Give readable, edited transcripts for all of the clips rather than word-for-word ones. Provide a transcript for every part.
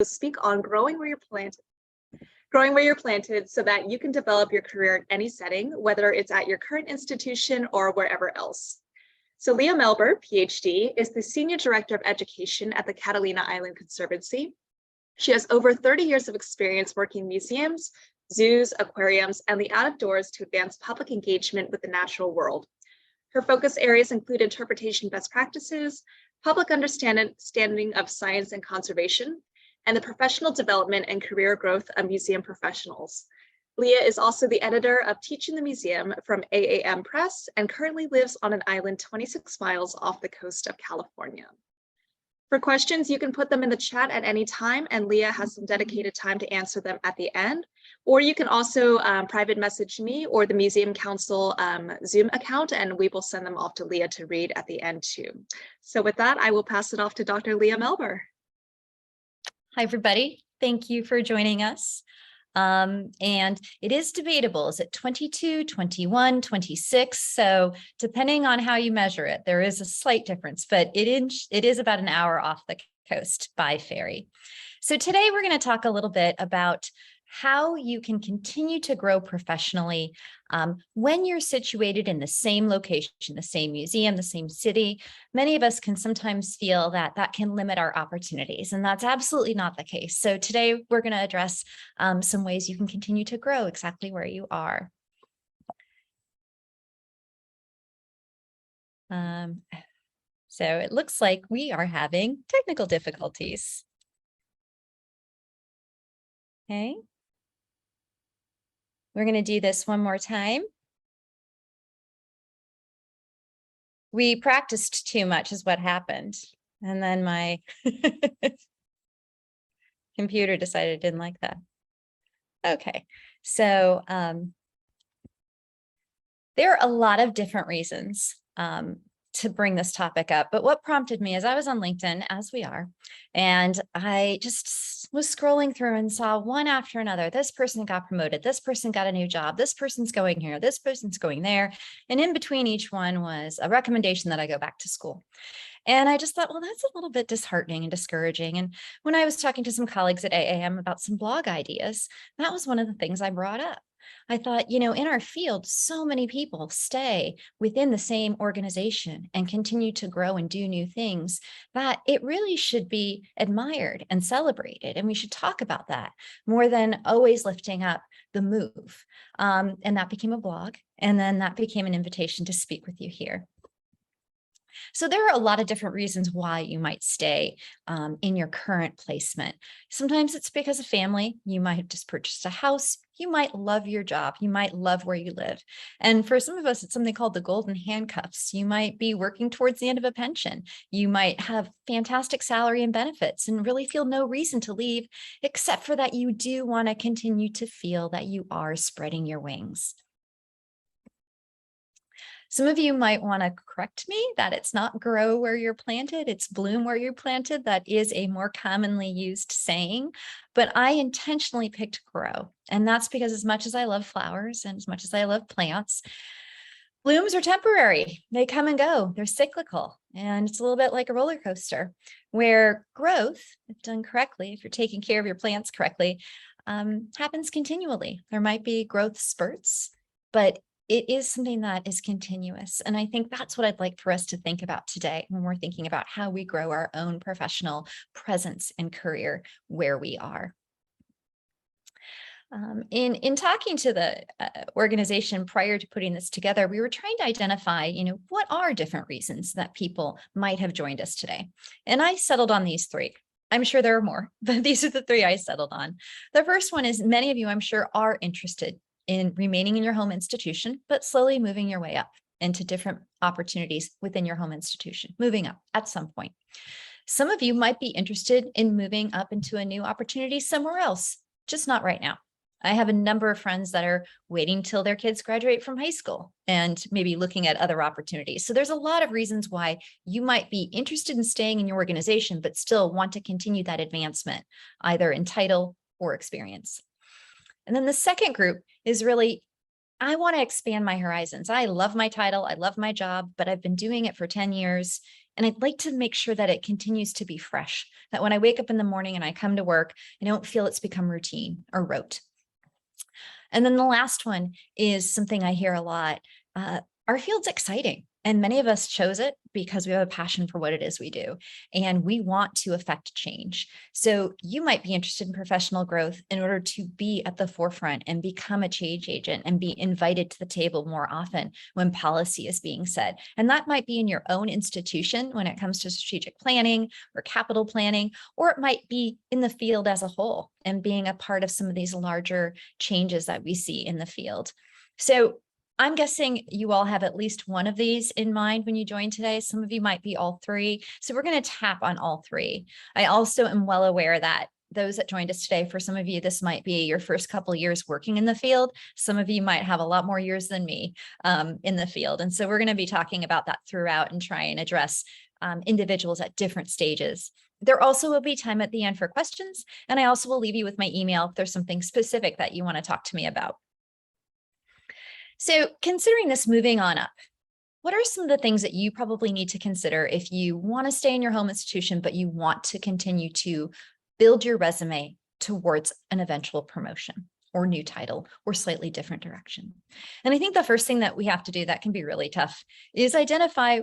Speak on growing where you're planted. Growing where you're planted so that you can develop your career in any setting, whether it's at your current institution or wherever else. So Leah Melber, Ph.D., is the Senior Director of Education at the Catalina Island Conservancy. She has over 30 years of experience working in museums, zoos, aquariums, and the outdoors to advance public engagement with the natural world. Her focus areas include interpretation best practices, public understanding of science and conservation, and the professional development and career growth of museum professionals. Leah is also the editor of Teaching the Museum from AAM Press and currently lives on an island 26 miles off the coast of California. For questions, you can put them in the chat at any time, and Leah has some dedicated time to answer them at the end. Or you can also private message me or the Museum Council Zoom account, and we will send them off to Leah to read at the end too. So with that, I will pass it off to Dr. Leah Melber. Hi, everybody. Thank you for joining us. And it is debatable. Is it 22, 21, 26? So depending on how you measure it, there is a slight difference, but it is about an hour off the coast by ferry. So today we're going to talk a little bit about how you can continue to grow professionally when you're situated in the same location, the same museum, the same city. Many of us can sometimes feel that that can limit our opportunities, and that's absolutely not the case. So today we're going to address some ways you can continue to grow exactly where you are. So it looks like we are having technical difficulties. Okay. We're going to do this one more time. We practiced too much is what happened. And then my computer decided it didn't like that. Okay, so there are a lot of different reasons to bring this topic up. But what prompted me is I was on LinkedIn, as we are, and I just was scrolling through and saw one after another. This person got promoted. This person got a new job. This person's going here. This person's going there. And in between each one was a recommendation that I go back to school. And I just thought, well, that's a little bit disheartening and discouraging. And when I was talking to some colleagues at AAM about some blog ideas, that was one of the things I brought up. I thought, you know, in our field, so many people stay within the same organization and continue to grow and do new things that it really should be admired and celebrated. And we should talk about that more than always lifting up the move. And that became a blog. And then that became an invitation to speak with you here. So there are a lot of different reasons why you might stay in your current placement. Sometimes it's because of family. You might have just purchased a house. You might love your job. You might love where you live. And for some of us, it's something called the golden handcuffs. You might be working towards the end of a pension. You might have fantastic salary and benefits and really feel no reason to leave, except for that you do want to continue to feel that you are spreading your wings. Some of you might want to correct me that it's not grow where you're planted, it's bloom where you're planted. That is a more commonly used saying, but I intentionally picked grow. And that's because as much as I love flowers and as much as I love plants, blooms are temporary. They come and go. They're cyclical. And it's a little bit like a roller coaster where growth, if done correctly, if you're taking care of your plants correctly, happens continually. There might be growth spurts, but it is something that is continuous. And I think that's what I'd like for us to think about today when we're thinking about how we grow our own professional presence and career where we are. In talking to the organization prior to putting this together, we were trying to identify, you know, what are different reasons that people might have joined us today. And I settled on these three. I'm sure there are more, but these are the three I settled on. The first one is many of you, I'm sure, are interested in remaining in your home institution, but slowly moving your way up into different opportunities within your home institution, moving up at some point. Some of you might be interested in moving up into a new opportunity somewhere else, just not right now. I have a number of friends that are waiting till their kids graduate from high school and maybe looking at other opportunities. So there's a lot of reasons why you might be interested in staying in your organization, but still want to continue that advancement, either in title or experience. And then the second group is really, I want to expand my horizons. I love my title. I love my job, but I've been doing it for 10 years. And I'd like to make sure that it continues to be fresh, that when I wake up in the morning and I come to work, I don't feel it's become routine or rote. And then the last one is something I hear a lot. Our field's exciting, and many of us chose it because we have a passion for what it is we do, and we want to affect change. So you might be interested in professional growth in order to be at the forefront and become a change agent and be invited to the table more often when policy is being set. And that might be in your own institution when it comes to strategic planning or capital planning, or it might be in the field as a whole and being a part of some of these larger changes that we see in the field. So I'm guessing you all have at least one of these in mind when you join today. Some of you might be all three. So we're going to tap on all three. I also am well aware that those that joined us today, for some of you, this might be your first couple of years working in the field. Some of you might have a lot more years than me in the field. And so we're going to be talking about that throughout and try and address individuals at different stages. There also will be time at the end for questions. And I also will leave you with my email if there's something specific that you want to talk to me about. So considering this, moving on up, what are some of the things that you probably need to consider if you want to stay in your home institution, but you want to continue to build your resume towards an eventual promotion or new title or slightly different direction? And I think the first thing that we have to do that can be really tough is identify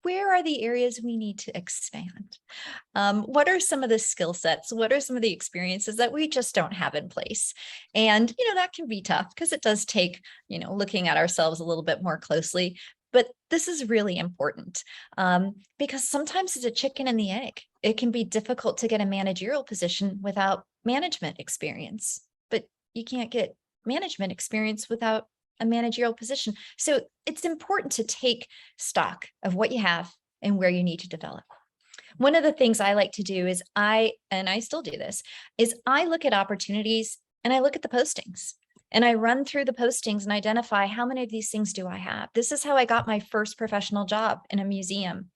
where are the areas we need to expand? What are some of the skill sets? What are some of the experiences that we just don't have in place? And, that can be tough because it does take, looking at ourselves a little bit more closely. But this is really important because sometimes it's a chicken and the egg. It can be difficult to get a managerial position without management experience, but you can't get management experience without a managerial position. So it's important to take stock of what you have and where you need to develop. One of the things I like to do is and I still do this, is I look at opportunities and I look at the postings and I run through the postings and identify how many of these things do I have. This is how I got my first professional job in a museum.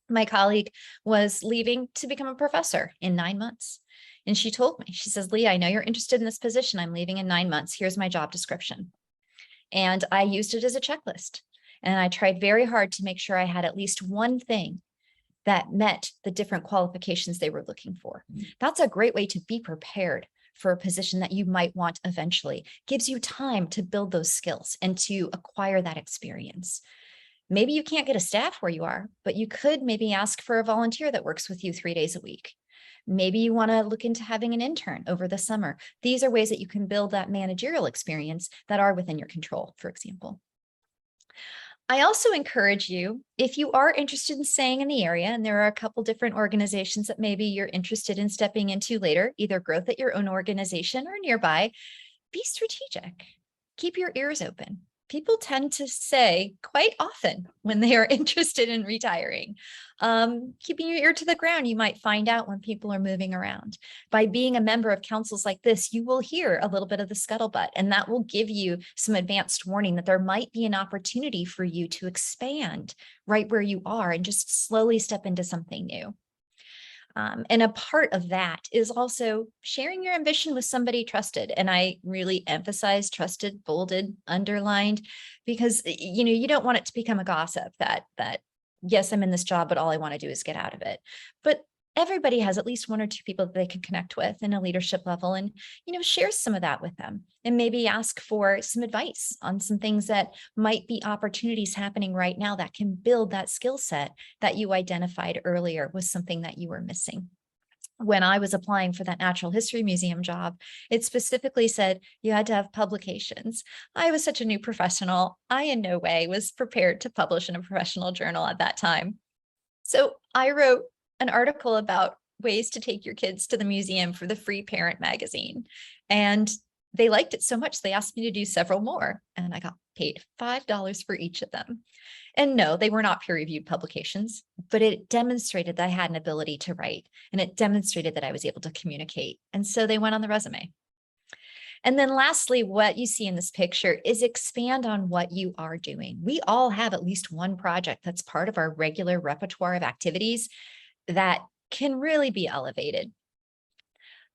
My colleague was leaving to become a professor in 9 months. And she told me, she says, Leah, I know you're interested in this position. I'm leaving in 9 months. Here's my job description. And I used it as a checklist. And I tried very hard to make sure I had at least one thing that met the different qualifications they were looking for. That's a great way to be prepared for a position that you might want eventually. Gives you time to build those skills and to acquire that experience. Maybe you can't get a staff where you are, but you could maybe ask for a volunteer that works with you 3 days a week. Maybe you want to look into having an intern over the summer. These are ways that you can build that managerial experience that are within your control, for example. I also encourage you, if you are interested in staying in the area, and there are a couple different organizations that maybe you're interested in stepping into later, either growth at your own organization or nearby, be strategic. Keep your ears open. People tend to say quite often when they are interested in retiring. Keeping your ear to the ground, you might find out when people are moving around. By being a member of councils like this, you will hear a little bit of the scuttlebutt, and that will give you some advanced warning that there might be an opportunity for you to expand right where you are and just slowly step into something new. And a part of that is also sharing your ambition with somebody trusted. And I really emphasize trusted, bolded, underlined, because you don't want it to become a gossip that yes, I'm in this job, but all I want to do is get out of it. But everybody has at least 1 or 2 people that they can connect with in a leadership level, and share some of that with them, and maybe ask for some advice on some things that might be opportunities happening right now that can build that skill set that you identified earlier was something that you were missing. When I was applying for that Natural History Museum job, it specifically said you had to have publications. I was such a new professional. I in no way was prepared to publish in a professional journal at that time. So I wrote an article about ways to take your kids to the museum for the Free Parent magazine. And they liked it so much, they asked me to do several more. And I got paid $5 for each of them. And no, they were not peer-reviewed publications, but it demonstrated that I had an ability to write, and it demonstrated that I was able to communicate. And so they went on the resume. And then lastly, what you see in this picture is expand on what you are doing. We all have at least one project that's part of our regular repertoire of activities that can really be elevated.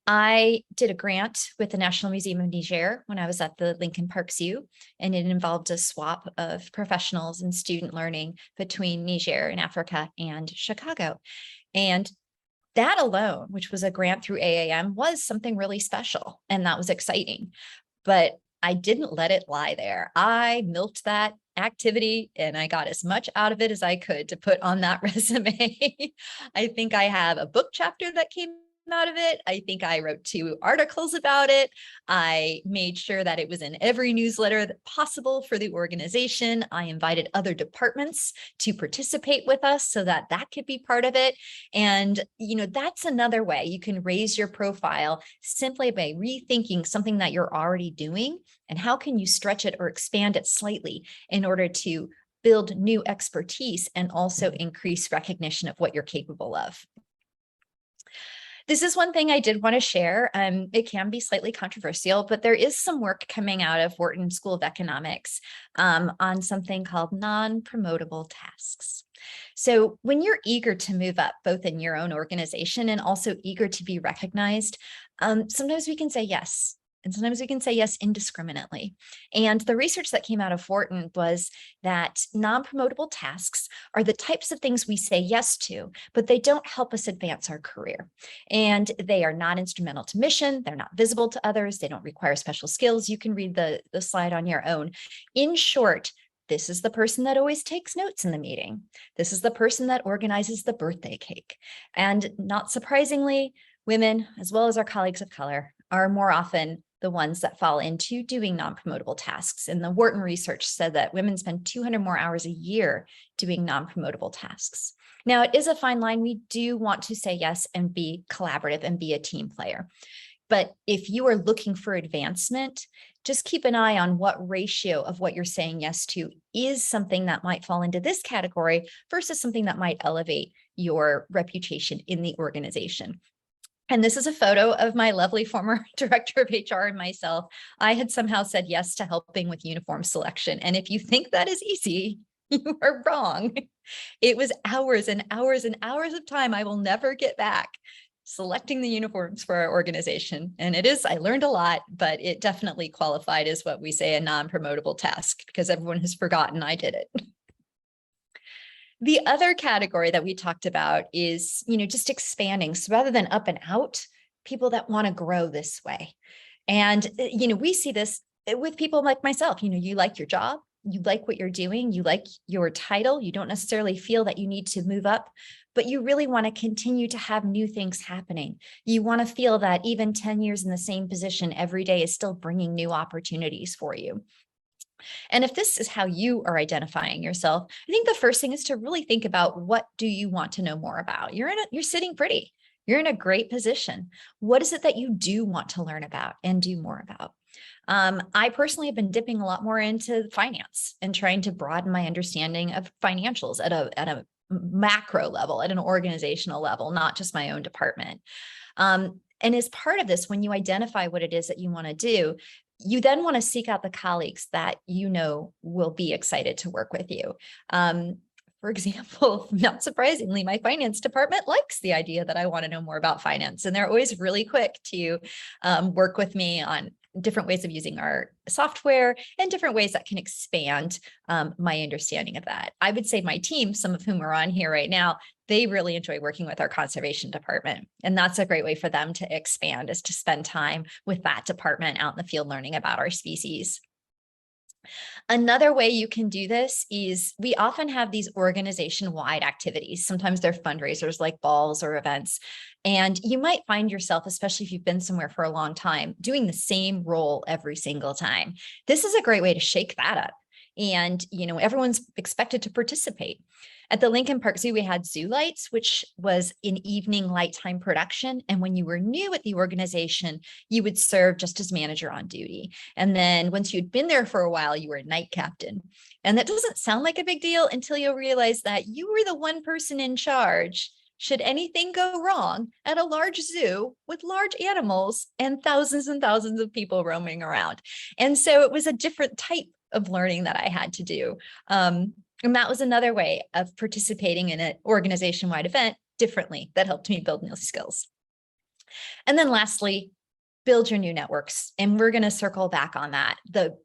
I did a grant with the National Museum of Niger when I was at the Lincoln Park Zoo, and it involved a swap of professionals and student learning between Niger and Africa and Chicago. And that alone, which was a grant through AAM, was something really special, and that was exciting. But I didn't let it lie there. I milked that activity and I got as much out of it as I could to put on that resume. I think I have a book chapter that came out of it. I think I wrote 2 articles about it. I made sure that it was in every newsletter that possible for the organization. I invited other departments to participate with us so that that could be part of it. And, that's another way you can raise your profile simply by rethinking something that you're already doing and how can you stretch it or expand it slightly in order to build new expertise and also increase recognition of what you're capable of. This is one thing I did want to share. It can be slightly controversial, but there is some work coming out of Wharton School of Economics on something called non-promotable tasks. So when you're eager to move up, both in your own organization and also eager to be recognized, sometimes we can say yes. And sometimes we can say yes indiscriminately. And the research that came out of Wharton was that non-promotable tasks are the types of things we say yes to, but they don't help us advance our career. And they are not instrumental to mission. They're not visible to others. They don't require special skills. You can read the slide on your own. In short, this is the person that always takes notes in the meeting. This is the person that organizes the birthday cake. And not surprisingly, women, as well as our colleagues of color, are more often the ones that fall into doing non-promotable tasks. And the Wharton research said that women spend 200 more hours a year doing non-promotable tasks. Now, it is a fine line. We do want to say yes and be collaborative and be a team player. But if you are looking for advancement, just keep an eye on what ratio of what you're saying yes to is something that might fall into this category versus something that might elevate your reputation in the organization. And this is a photo of my lovely former director of HR and myself. I had somehow said yes to helping with uniform selection. And if you think that is easy, you are wrong. It was hours and hours and hours of time I will never get back selecting the uniforms for our organization. And I learned a lot, but it definitely qualified as what we say a non-promotable task because everyone has forgotten I did it. The other category that we talked about is, just expanding. So rather than up and out, people that want to grow this way. And, we see this with people like myself. You like your job, you like what you're doing, you like your title, you don't necessarily feel that you need to move up, but you really want to continue to have new things happening. You want to feel that even 10 years in the same position every day is still bringing new opportunities for you. And if this is how you are identifying yourself, I think the first thing is to really think about what do you want to know more about? You're sitting pretty. You're in a great position. What is it that you do want to learn about and do more about? I personally have been dipping a lot more into finance and trying to broaden my understanding of financials at a macro level, at an organizational level, not just my own department. And as part of this, when you identify what it is that you want to do, you then want to seek out the colleagues that will be excited to work with you. For example, not surprisingly, my finance department likes the idea that I want to know more about finance, and they're always really quick to work with me on different ways of using our software and different ways that can expand my understanding of that. I would say my team, some of whom are on here right now, they really enjoy working with our conservation department. And that's a great way for them to expand, is to spend time with that department out in the field learning about our species. Another way you can do this is we often have these organization-wide activities. Sometimes they're fundraisers like balls or events. And you might find yourself, especially if you've been somewhere for a long time, doing the same role every single time. This is a great way to shake that up. And, everyone's expected to participate. At the Lincoln Park Zoo, we had Zoo Lights, which was an evening light time production. And when you were new at the organization, you would serve just as manager on duty. And then once you'd been there for a while, you were a night captain. And that doesn't sound like a big deal until you realize that you were the one person in charge should anything go wrong at a large zoo with large animals and thousands of people roaming around. And so it was a different type of learning that I had to do. And that was another way of participating in an organization-wide event differently that helped me build new skills. And then lastly, build your new networks. And we're going to circle back on that. The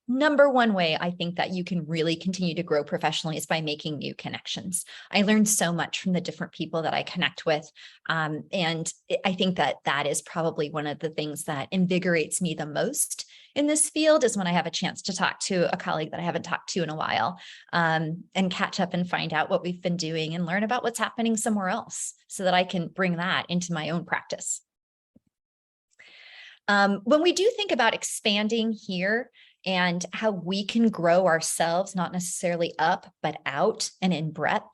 number one way I think that you can really continue to grow professionally is by making new connections. I learned so much from the different people that I connect with. And I think that that is probably one of the things that invigorates me the most in this field, is when I have a chance to talk to a colleague that I haven't talked to in a while, and catch up and find out what we've been doing and learn about what's happening somewhere else so that I can bring that into my own practice. When we do think about expanding here and how we can grow ourselves, not necessarily up, but out and in breadth,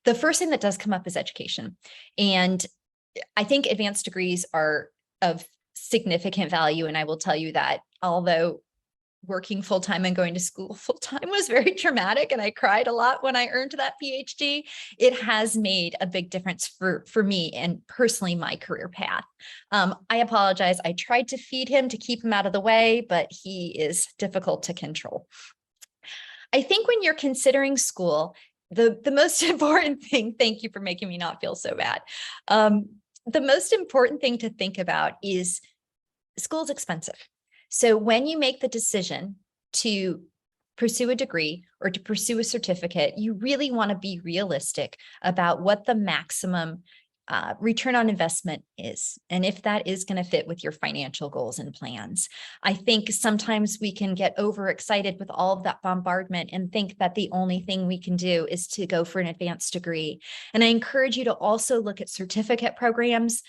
the first thing that does come up is education. And I think advanced degrees are of significant value. And I will tell you that although working full-time and going to school full-time was very traumatic, and I cried a lot when I earned that PhD, it has made a big difference for me and personally my career path. I apologize. I tried to feed him to keep him out of the way, but he is difficult to control. I think when you're considering school, the most important thing, thank you for making me not feel so bad. The most important thing to think about is school's expensive. So when you make the decision to pursue a degree or to pursue a certificate, you really want to be realistic about what the maximum return on investment is, and if that is going to fit with your financial goals and plans. I think sometimes we can get overexcited with all of that bombardment and think that the only thing we can do is to go for an advanced degree. And I encourage you to also look at certificate programs,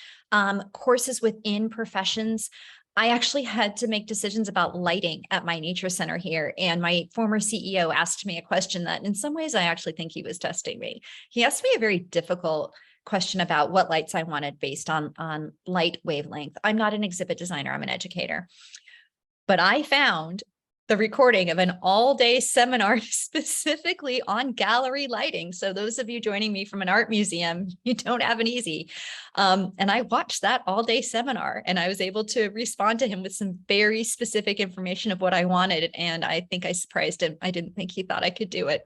courses within professions. I actually had to make decisions about lighting at my nature center here. And my former CEO asked me a question that in some ways I actually think he was testing me. He asked me a very difficult question about what lights I wanted based on light wavelength. I'm not an exhibit designer, I'm an educator. But I found the recording of an all-day seminar specifically on gallery lighting. So those of you joining me from an art museum, you don't have it easy. And I watched that all-day seminar, and I was able to respond to him with some very specific information of what I wanted. And I think I surprised him. I didn't think he thought I could do it.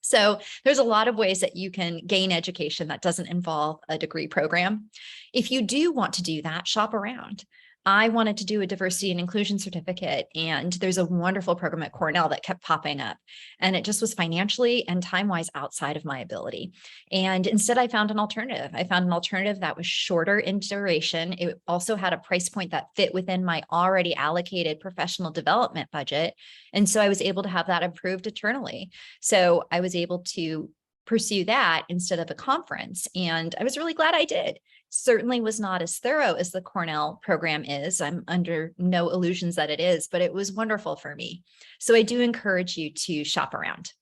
So there's a lot of ways that you can gain education that doesn't involve a degree program. If you do want to do that, shop around. I wanted to do a diversity and inclusion certificate, and there's a wonderful program at Cornell that kept popping up, and it just was financially and time-wise outside of my ability. And instead I found an alternative. I found an alternative that was shorter in duration. It also had a price point that fit within my already allocated professional development budget. And so I was able to have that approved internally. So I was able to pursue that instead of a conference. And I was really glad I did. Certainly was not as thorough as the Cornell program is. I'm under no illusions that it is, but it was wonderful for me. So I do encourage you to shop around.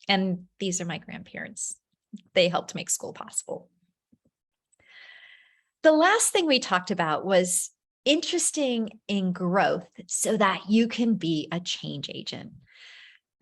And these are my grandparents. They helped make school possible. The last thing we talked about was interesting in growth so that you can be a change agent,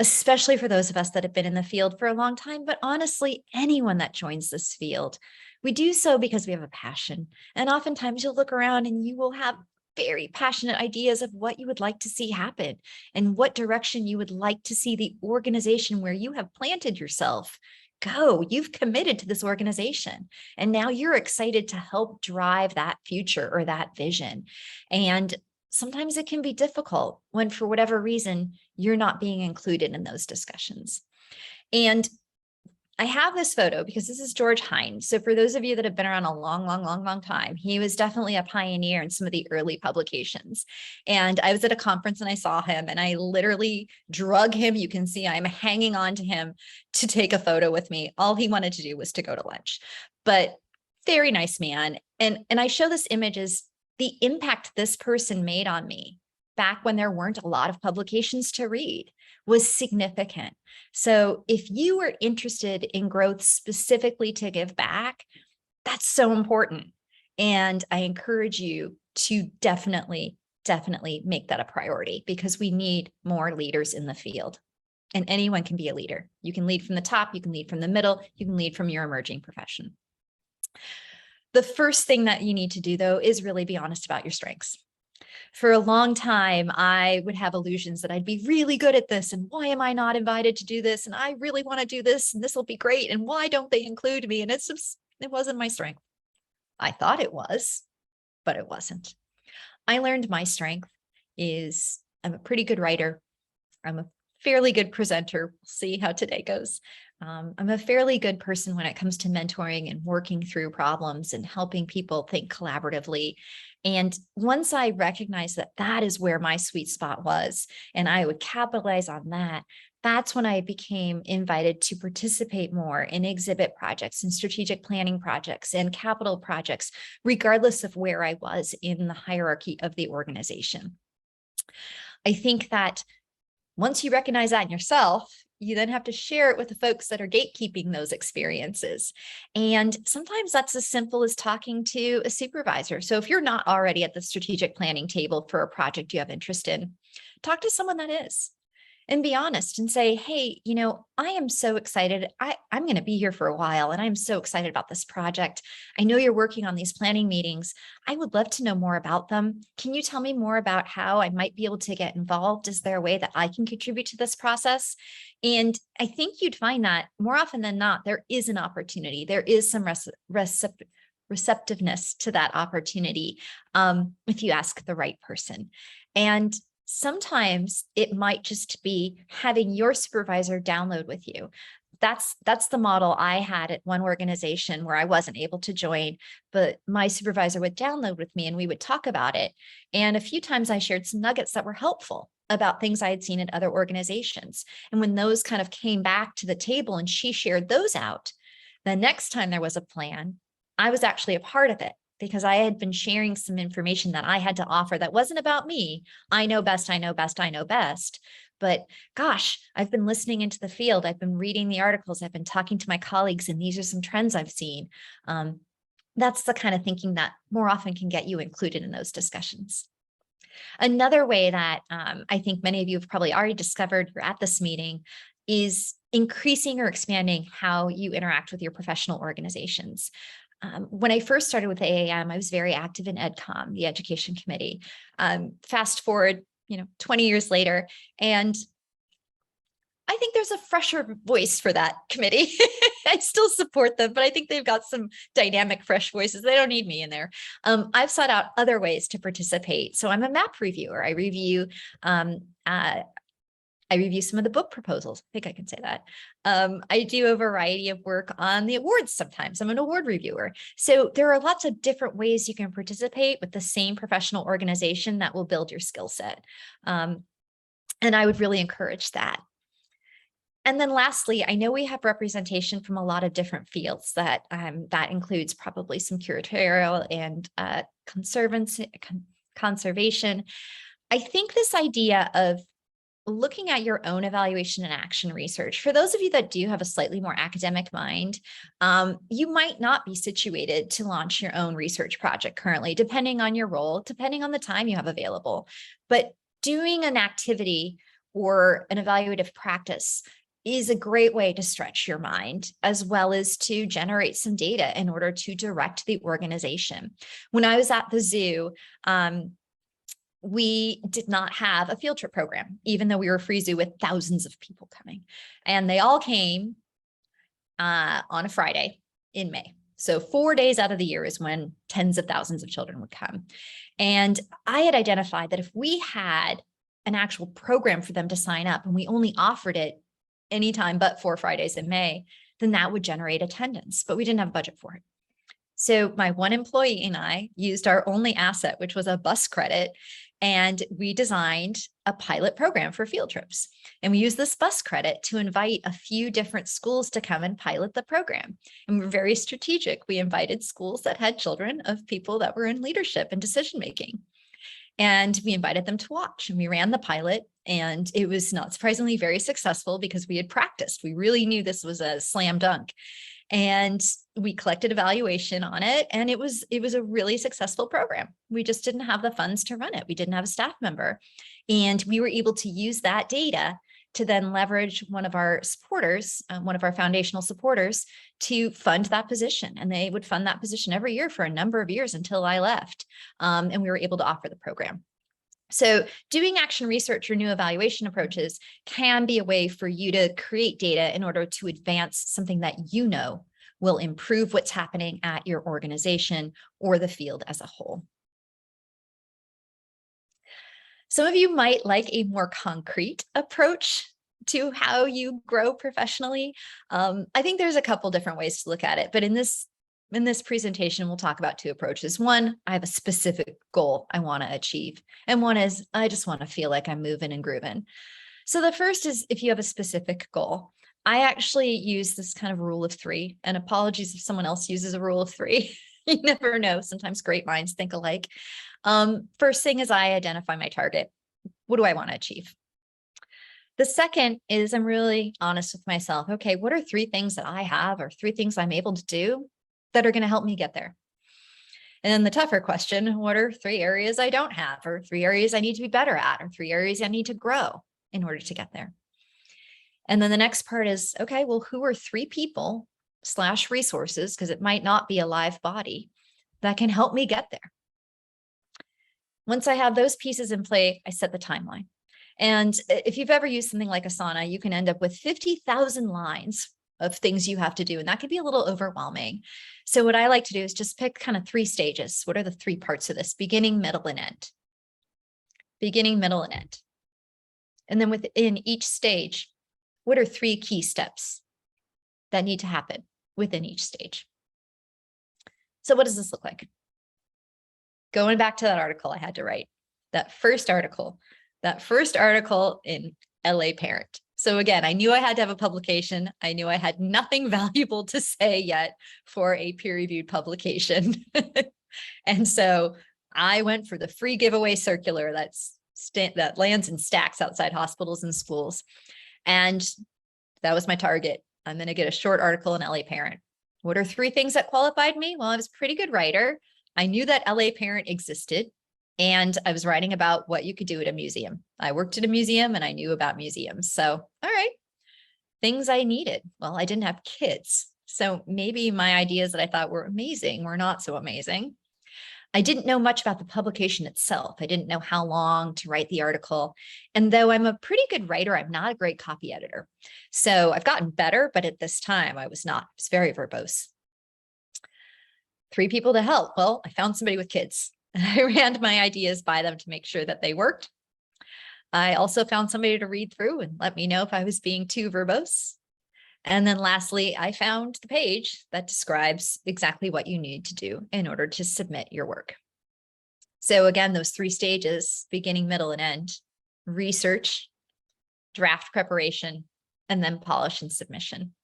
especially for those of us that have been in the field for a long time, but honestly, anyone that joins this field. We do so because we have a passion. And oftentimes you'll look around and you will have very passionate ideas of what you would like to see happen and what direction you would like to see the organization where you have planted yourself go. You've committed to this organization, and now you're excited to help drive that future or that vision. And sometimes it can be difficult when, for whatever reason, you're not being included in those discussions. And I have this photo because this is George Hines. So for those of you that have been around a long time, he was definitely a pioneer in some of the early publications. And I was at a conference and I saw him, and I literally drug him. You can see I'm hanging on to him to take a photo with me. All he wanted to do was to go to lunch, but very nice man. And I show this image as the impact this person made on me back when there weren't a lot of publications to read was significant. So if you are interested in growth specifically to give back, that's so important. And I encourage you to definitely make that a priority, because we need more leaders in the field. And anyone can be a leader. You can lead from the top, you can lead from the middle, you can lead from your emerging profession. The first thing that you need to do, though, is really be honest about your strengths. For a long time, I would have illusions that I'd be really good at this, and why am I not invited to do this? And I really want to do this, and this will be great. And why don't they include me? And it wasn't my strength. I thought it was, but it wasn't. I learned my strength is I'm a pretty good writer. I'm a fairly good presenter. We'll see how today goes. I'm a fairly good person when it comes to mentoring and working through problems and helping people think collaboratively. And once I recognized that that is where my sweet spot was, and I would capitalize on that, that's when I became invited to participate more in exhibit projects and strategic planning projects and capital projects, regardless of where I was in the hierarchy of the organization. I think that once you recognize that in yourself, you then have to share it with the folks that are gatekeeping those experiences. And sometimes that's as simple as talking to a supervisor. So if you're not already at the strategic planning table for a project you have interest in, talk to someone that is. And be honest and say, hey, I am so excited. I'm going to be here for a while, and I'm so excited about this project. I know you're working on these planning meetings. I would love to know more about them. Can you tell me more about how I might be able to get involved? Is there a way that I can contribute to this process? And I think you'd find that more often than not, there is an opportunity. There is some receptiveness to that opportunity if you ask the right person. And sometimes it might just be having your supervisor download with you. That's the model I had at one organization where I wasn't able to join, but my supervisor would download with me and we would talk about it. And a few times I shared some nuggets that were helpful about things I had seen in other organizations. And when those kind of came back to the table and she shared those out, the next time there was a plan, I was actually a part of it, because I had been sharing some information that I had to offer that wasn't about me. I know best, I know best, I know best. But gosh, I've been listening into the field. I've been reading the articles. I've been talking to my colleagues, and these are some trends I've seen. That's the kind of thinking that more often can get you included in those discussions. Another way that I think many of you have probably already discovered you're at this meeting is increasing or expanding how you interact with your professional organizations. When I first started with AAM, I was very active in EdCom, the education committee. Fast forward, 20 years later, and I think there's a fresher voice for that committee. I still support them, but I think they've got some dynamic, fresh voices. They don't need me in there. I've sought out other ways to participate. So I'm a map reviewer. I review some of the book proposals. I think I can say that. I do a variety of work on the awards sometimes. I'm an award reviewer. So there are lots of different ways you can participate with the same professional organization that will build your skill set. And I would really encourage that. And then lastly, I know we have representation from a lot of different fields that includes probably some curatorial and conservation. I think this idea of looking at your own evaluation and action research, for those of you that do have a slightly more academic mind, you might not be situated to launch your own research project currently, depending on your role, depending on the time you have available. But doing an activity or an evaluative practice is a great way to stretch your mind, as well as to generate some data in order to direct the organization. When I was at the zoo, we did not have a field trip program, even though we were a free zoo with thousands of people coming. And they all came on a Friday in May. So 4 days out of the year is when tens of thousands of children would come. And I had identified that if we had an actual program for them to sign up and we only offered it anytime but 4 Fridays in May, then that would generate attendance, but we didn't have a budget for it. So my one employee and I used our only asset, which was a bus credit, and we designed a pilot program for field trips. And we used this bus credit to invite a few different schools to come and pilot the program. And we're very strategic. We invited schools that had children of people that were in leadership and decision-making. And we invited them to watch, and we ran the pilot, and it was not surprisingly very successful because we had practiced. We really knew this was a slam dunk. And we collected evaluation on it, and it was a really successful program. We just didn't have the funds to run it. We didn't have a staff member, and we were able to use that data to then leverage one of our supporters, one of our foundational supporters, to fund that position. And they would fund that position every year for a number of years until I left, and we were able to offer the program. So doing action research or new evaluation approaches can be a way for you to create data in order to advance something that you know will improve what's happening at your organization or the field as a whole. Some of you might like a more concrete approach to how you grow professionally. I think there's a couple different ways to look at it, but in this presentation, we'll talk about two approaches. One, I have a specific goal I want to achieve. And one is, I just want to feel like I'm moving and grooving. So the first is, if you have a specific goal, I actually use this kind of rule of three, and apologies if someone else uses a rule of three. You never know. Sometimes great minds think alike. First thing is I identify my target. What do I want to achieve? The second is I'm really honest with myself. Okay, what are three things that I have or three things I'm able to do that are going to help me get there? And then the tougher question, what are three areas I don't have, or three areas I need to be better at, or three areas I need to grow in order to get there? And then the next part is, okay, well, who are three people / resources, because it might not be a live body, that can help me get there? Once I have those pieces in play, I set the timeline. And if you've ever used something like Asana, you can end up with 50,000 lines of things you have to do, and that can be a little overwhelming. So what I like to do is just pick kind of three stages. What are the three parts of this? Beginning, middle, and end. Beginning, middle, and end. And then within each stage, what are three key steps that need to happen within each stage? So what does this look like? Going back to that article I had to write, that first article in LA Parent. So again, I knew I had to have a publication. I knew I had nothing valuable to say yet for a peer-reviewed publication. And so I went for the free giveaway circular that lands in stacks outside hospitals and schools. And that was my target. I'm going to get a short article in LA Parent. What are three things that qualified me? Well, I was a pretty good writer. I knew that LA Parent existed, and I was writing about what you could do at a museum. I worked at a museum and I knew about museums. So, all right, things I needed. Well, I didn't have kids. So maybe my ideas that I thought were amazing were not so amazing. I didn't know much about the publication itself. I didn't know how long to write the article. And though I'm a pretty good writer, I'm not a great copy editor. So I've gotten better, but at this time I was not. I was very verbose. Three people to help. Well, I found somebody with kids. I ran my ideas by them to make sure that they worked. I also found somebody to read through and let me know if I was being too verbose. And then lastly, I found the page that describes exactly what you need to do in order to submit your work. So again, those three stages, beginning, middle, and end: research, draft preparation, and then polish and submission.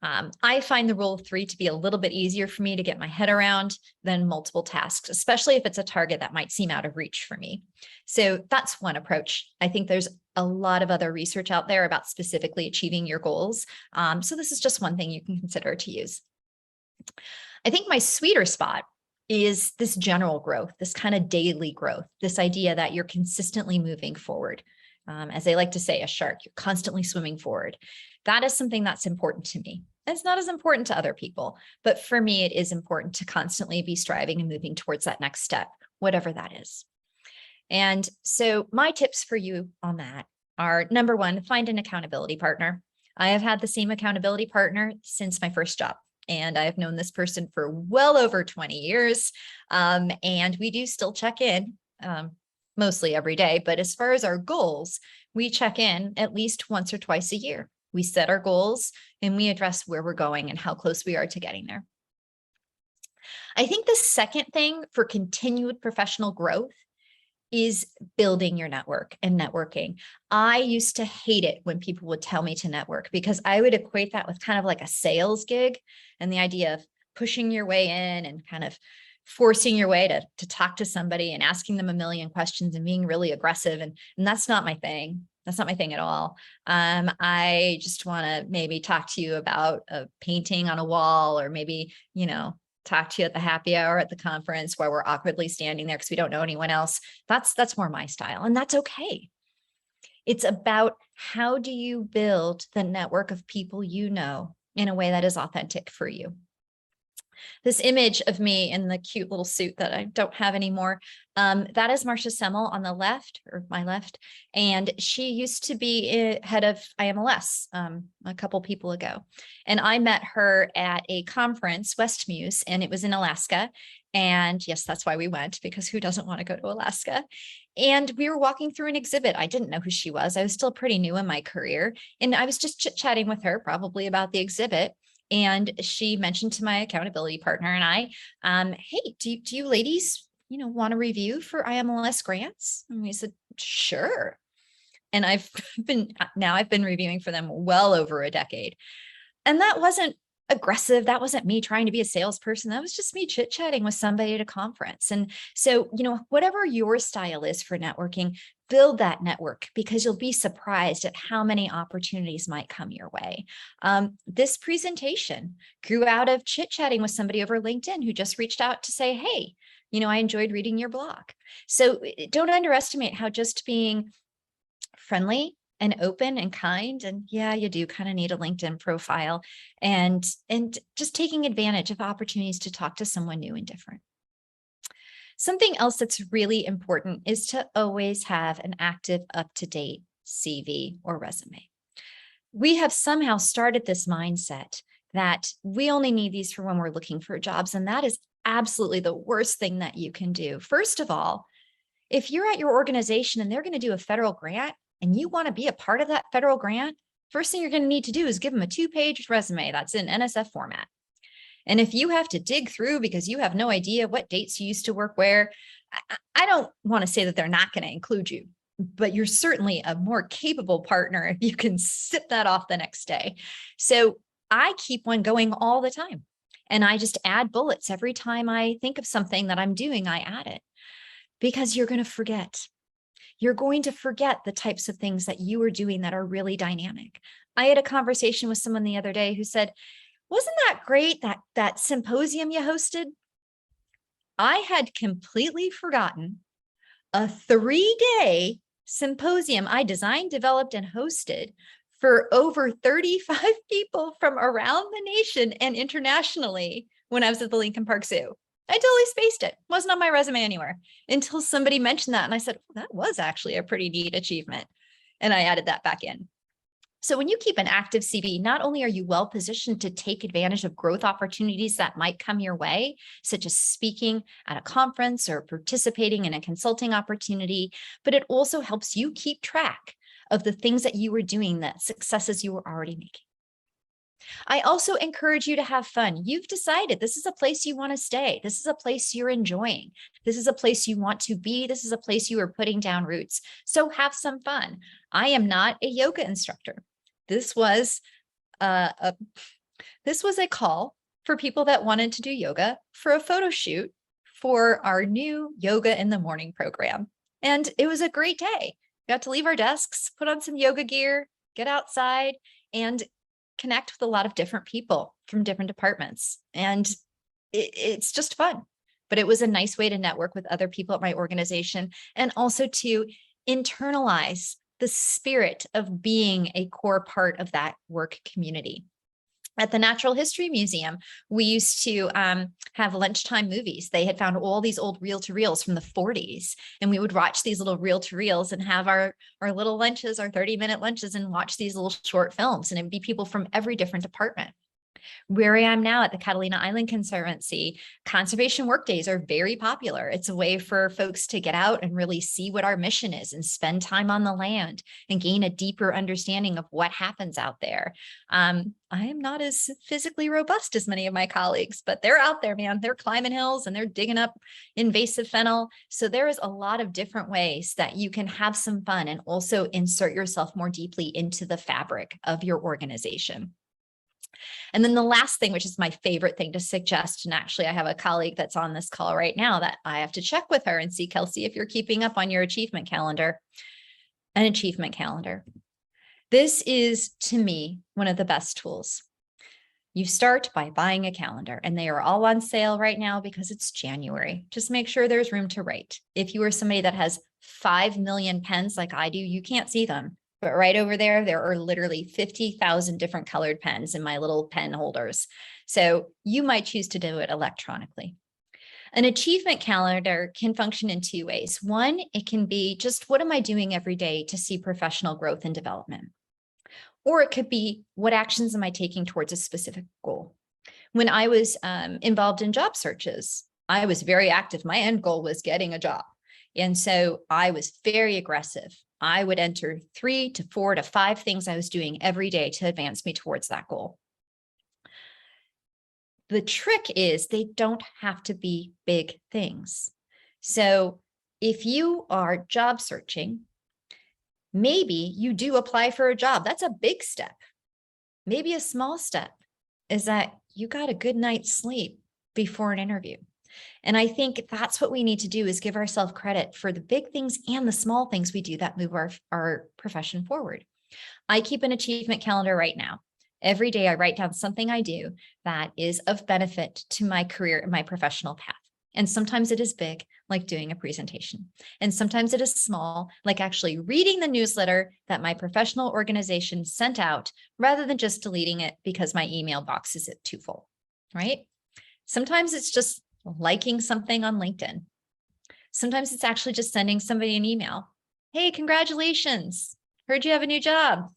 I find the rule of three to be a little bit easier for me to get my head around than multiple tasks, especially if it's a target that might seem out of reach for me. So that's one approach. I think there's a lot of other research out there about specifically achieving your goals. So this is just one thing you can consider to use. I think my sweeter spot is this general growth, this kind of daily growth, this idea that you're consistently moving forward. As they like to say, a shark, you're constantly swimming forward. That is something that's important to me. It's not as important to other people, but for me, it is important to constantly be striving and moving towards that next step, whatever that is. And so my tips for you on that are, number one, find an accountability partner. I have had the same accountability partner since my first job, and I have known this person for well over 20 years. And we do still check in mostly every day. But as far as our goals, we check in at least once or twice a year. We set our goals and we address where we're going and how close we are to getting there. I think the second thing for continued professional growth is building your network and networking. I used to hate it when people would tell me to network, because I would equate that with kind of like a sales gig, and the idea of pushing your way in and kind of forcing your way to talk to somebody and asking them a million questions and being really aggressive. And that's not my thing. That's not my thing at all. I just want to maybe talk to you about a painting on a wall, or maybe, talk to you at the happy hour at the conference where we're awkwardly standing there because we don't know anyone else. That's more my style, and that's okay. It's about, how do you build the network of people you know in a way that is authentic for you? This image of me in the cute little suit that I don't have anymore, that is Marcia Semmel on the left, or my left. And she used to be head of IMLS a couple people ago. And I met her at a conference, Westmuse, and it was in Alaska. And yes, that's why we went, because who doesn't want to go to Alaska? And we were walking through an exhibit. I didn't know who she was. I was still pretty new in my career. And I was just chit-chatting with her probably about the exhibit. And she mentioned to my accountability partner and I, hey, do you ladies, want to review for IMLS grants? And we said, sure. And I've been reviewing for them well over a decade. And that wasn't aggressive. That wasn't me trying to be a salesperson. That was just me chit-chatting with somebody at a conference. And so, whatever your style is for networking, build that network, because you'll be surprised at how many opportunities might come your way. This presentation grew out of chit-chatting with somebody over LinkedIn who just reached out to say, hey, I enjoyed reading your blog. So don't underestimate how just being friendly and open and kind. And yeah, you do kind of need a LinkedIn profile, and just taking advantage of opportunities to talk to someone new and different. Something else that's really important is to always have an active, up-to-date CV or resume. We have somehow started this mindset that we only need these for when we're looking for jobs. And that is absolutely the worst thing that you can do. First of all, if you're at your organization and they're going to do a federal grant, and you want to be a part of that federal grant, first thing you're going to need to do is give them a 2-page resume that's in NSF format. And if you have to dig through because you have no idea what dates you used to work where, I don't want to say that they're not going to include you, but you're certainly a more capable partner if you can sip that off the next day. So I keep one going all the time. And I just add bullets every time I think of something that I'm doing, I add it, because you're going to forget. You're going to forget the types of things that you are doing that are really dynamic. I had a conversation with someone the other day who said, wasn't that great, that symposium you hosted? I had completely forgotten a 3-day symposium I designed, developed, and hosted for over 35 people from around the nation and internationally when I was at the Lincoln Park Zoo. I totally spaced it. Wasn't on my resume anywhere until somebody mentioned that. And I said, oh, that was actually a pretty neat achievement. And I added that back in. So when you keep an active CV, not only are you well positioned to take advantage of growth opportunities that might come your way, such as speaking at a conference or participating in a consulting opportunity, but it also helps you keep track of the things that you were doing, the successes you were already making. I also encourage you to have fun. You've decided this is a place you want to stay. This is a place you're enjoying. This is a place you want to be. This is a place you are putting down roots. So have some fun. I am not a yoga instructor. This was a call for people that wanted to do yoga for a photo shoot for our new Yoga in the Morning program. And it was a great day. Got to leave our desks, put on some yoga gear, get outside, and connect with a lot of different people from different departments. And it's just fun. But it was a nice way to network with other people at my organization, and also to internalize the spirit of being a core part of that work community. At the Natural History Museum, we used to have lunchtime movies. They had found all these old reel-to-reels from the 40s, and we would watch these little reel-to-reels and have our little lunches, our 30-minute lunches, and watch these little short films. And it would be people from every different department. Where I am now at the Catalina Island Conservancy, conservation work days are very popular. It's a way for folks to get out and really see what our mission is and spend time on the land and gain a deeper understanding of what happens out there. I am not as physically robust as many of my colleagues, but they're out there, man. They're climbing hills and they're digging up invasive fennel. So there is a lot of different ways that you can have some fun and also insert yourself more deeply into the fabric of your organization. And then the last thing, which is my favorite thing to suggest, and actually I have a colleague that's on this call right now that I have to check with her and see, Kelsey, if you're keeping up on your achievement calendar. An achievement calendar. This is, to me, one of the best tools. You start by buying a calendar, and they are all on sale right now because it's January. Just make sure there's room to write. If you are somebody that has 5 million pens like I do, you can't see them. But right over there, there are literally 50,000 different colored pens in my little pen holders. So you might choose to do it electronically. An achievement calendar can function in 2 ways. One, it can be just, what am I doing every day to see professional growth and development? Or it could be, what actions am I taking towards a specific goal? When I was involved in job searches, I was very active. My end goal was getting a job. And so I was very aggressive. I would enter 3 to 4 to 5 things I was doing every day to advance me towards that goal. The trick is they don't have to be big things. So if you are job searching, maybe you do apply for a job. That's a big step. Maybe a small step is that you got a good night's sleep before an interview. And I think that's what we need to do, is give ourselves credit for the big things and the small things we do that move our profession forward. I keep an achievement calendar right now. Every day I write down something I do that is of benefit to my career and my professional path. And sometimes it is big, like doing a presentation. And sometimes it is small, like actually reading the newsletter that my professional organization sent out, rather than just deleting it because my email box is too full, right? Sometimes it's just liking something on LinkedIn. Sometimes it's actually just sending somebody an email. Hey, congratulations. Heard you have a new job.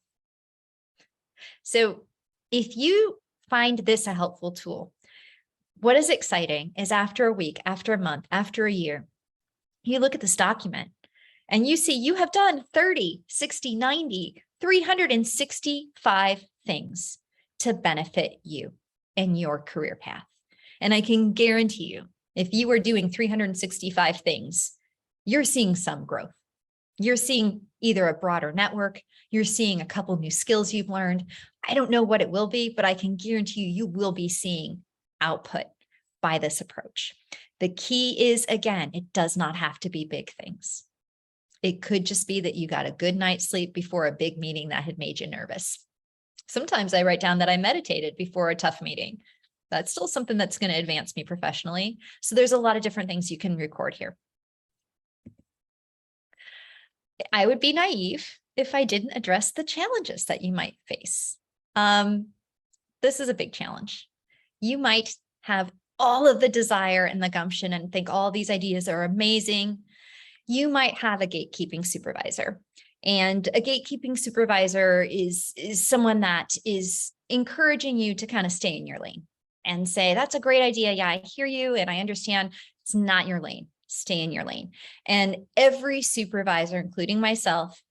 So if you find this a helpful tool, what is exciting is after a week, after a month, after a year, you look at this document and you see you have done 30, 60, 90, 365 things to benefit you in your career path. And I can guarantee you, if you are doing 365 things, you're seeing some growth. You're seeing either a broader network, you're seeing a couple new skills you've learned. I don't know what it will be, but I can guarantee you, you will be seeing output by this approach. The key is, again, it does not have to be big things. It could just be that you got a good night's sleep before a big meeting that had made you nervous. Sometimes I write down that I meditated before a tough meeting. That's still something that's going to advance me professionally. So there's a lot of different things you can record here. I would be naive if I didn't address the challenges that you might face. This is a big challenge. You might have all of the desire and the gumption and think all these ideas are amazing. You might have a gatekeeping supervisor. And a gatekeeping supervisor is someone that is encouraging you to kind of stay in your lane and say, that's a great idea. Yeah, I hear you and I understand. It's not your lane. Stay in your lane. And every supervisor, including myself,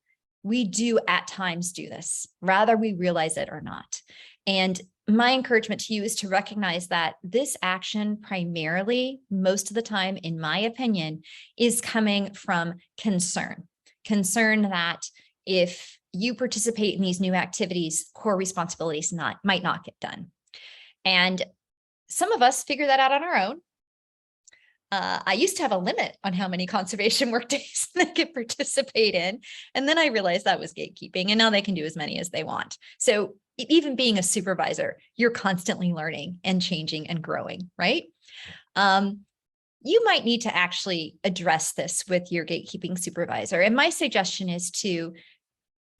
we do at times do this, whether we realize it or not. And my encouragement to you is to recognize that this action primarily, most of the time, in my opinion, is coming from concern that if you participate in these new activities, core responsibilities might not get done. And some of us figure that out on our own. I used to have a limit on how many conservation work days they could participate in. And then I realized that was gatekeeping, and now they can do as many as they want. So even being a supervisor, you're constantly learning and changing and growing, right? You might need to actually address this with your gatekeeping supervisor. And my suggestion is to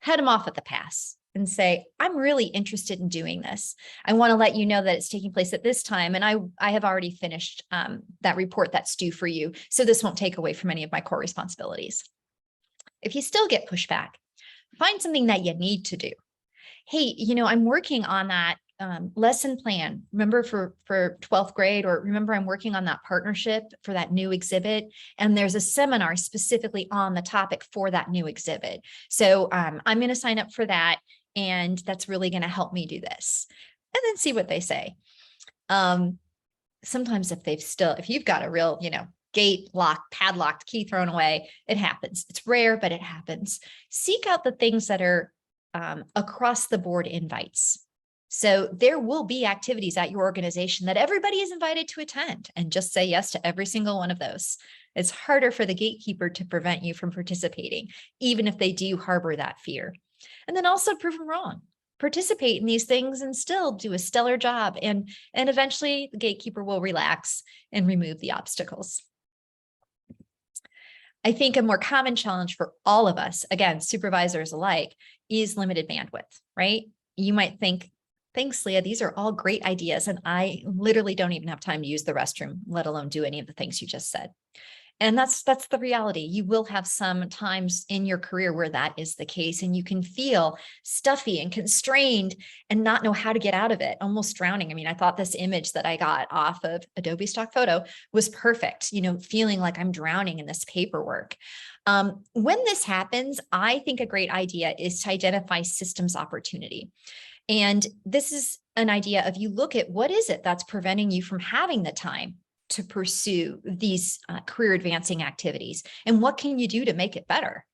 head them off at the pass and say, I'm really interested in doing this. I want to let you know that it's taking place at this time. And I have already finished that report that's due for you. So this won't take away from any of my core responsibilities. If you still get pushback, find something that you need to do. Hey, I'm working on that lesson plan. Remember for 12th grade, or remember I'm working on that partnership for that new exhibit. And there's a seminar specifically on the topic for that new exhibit. So I'm going to sign up for that. And that's really going to help me do this. And then see what they say. Sometimes if you've got a real, gate locked, padlocked, key thrown away, it happens. It's rare, but it happens. Seek out the things that are across the board invites. So there will be activities at your organization that everybody is invited to attend, and just say yes to every single one of those. It's harder for the gatekeeper to prevent you from participating, even if they do harbor that fear. And then also prove them wrong. Participate in these things and still do a stellar job. And eventually the gatekeeper will relax and remove the obstacles. I think a more common challenge for all of us, again, supervisors alike, is limited bandwidth, right? You might think, thanks, Leah, these are all great ideas, and I literally don't even have time to use the restroom, let alone do any of the things you just said. And that's the reality. You will have some times in your career where that is the case, and you can feel stuffy and constrained and not know how to get out of it, almost drowning. I mean, I thought this image that I got off of Adobe stock photo was perfect, feeling like I'm drowning in this paperwork. When this happens, I think a great idea is to identify systems opportunity. And this is an idea of, you look at what is it that's preventing you from having the time to pursue these career advancing activities, and what can you do to make it better?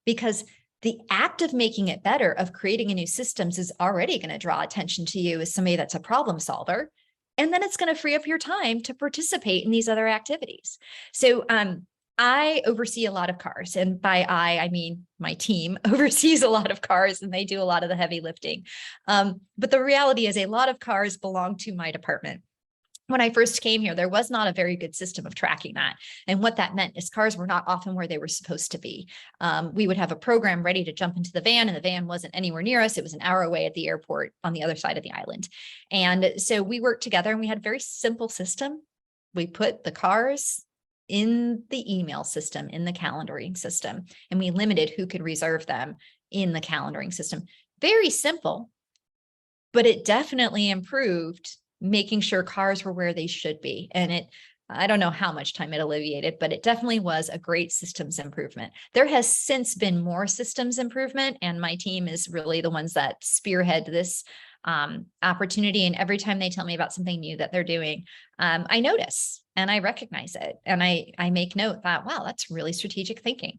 Because the act of making it better, of creating a new systems, is already going to draw attention to you as somebody that's a problem solver. And then it's going to free up your time to participate in these other activities. So I oversee a lot of cars, and by I mean my team oversees a lot of cars, and they do a lot of the heavy lifting. But the reality is, a lot of cars belong to my department. When I first came here, there was not a very good system of tracking that. And what that meant is cars were not often where they were supposed to be. We would have a program ready to jump into the van, and the van wasn't anywhere near us. It was an hour away at the airport on the other side of the island. And so we worked together, and we had a very simple system. We put the cars in the email system, in the calendaring system, and we limited who could reserve them in the calendaring system. Very simple, but it definitely improved making sure cars were where they should be. And I don't know how much time it alleviated, but it definitely was a great systems improvement. There has since been more systems improvement, and my team is really the ones that spearhead this opportunity. And every time they tell me about something new that they're doing, I notice and I recognize it. And I make note that, wow, that's really strategic thinking.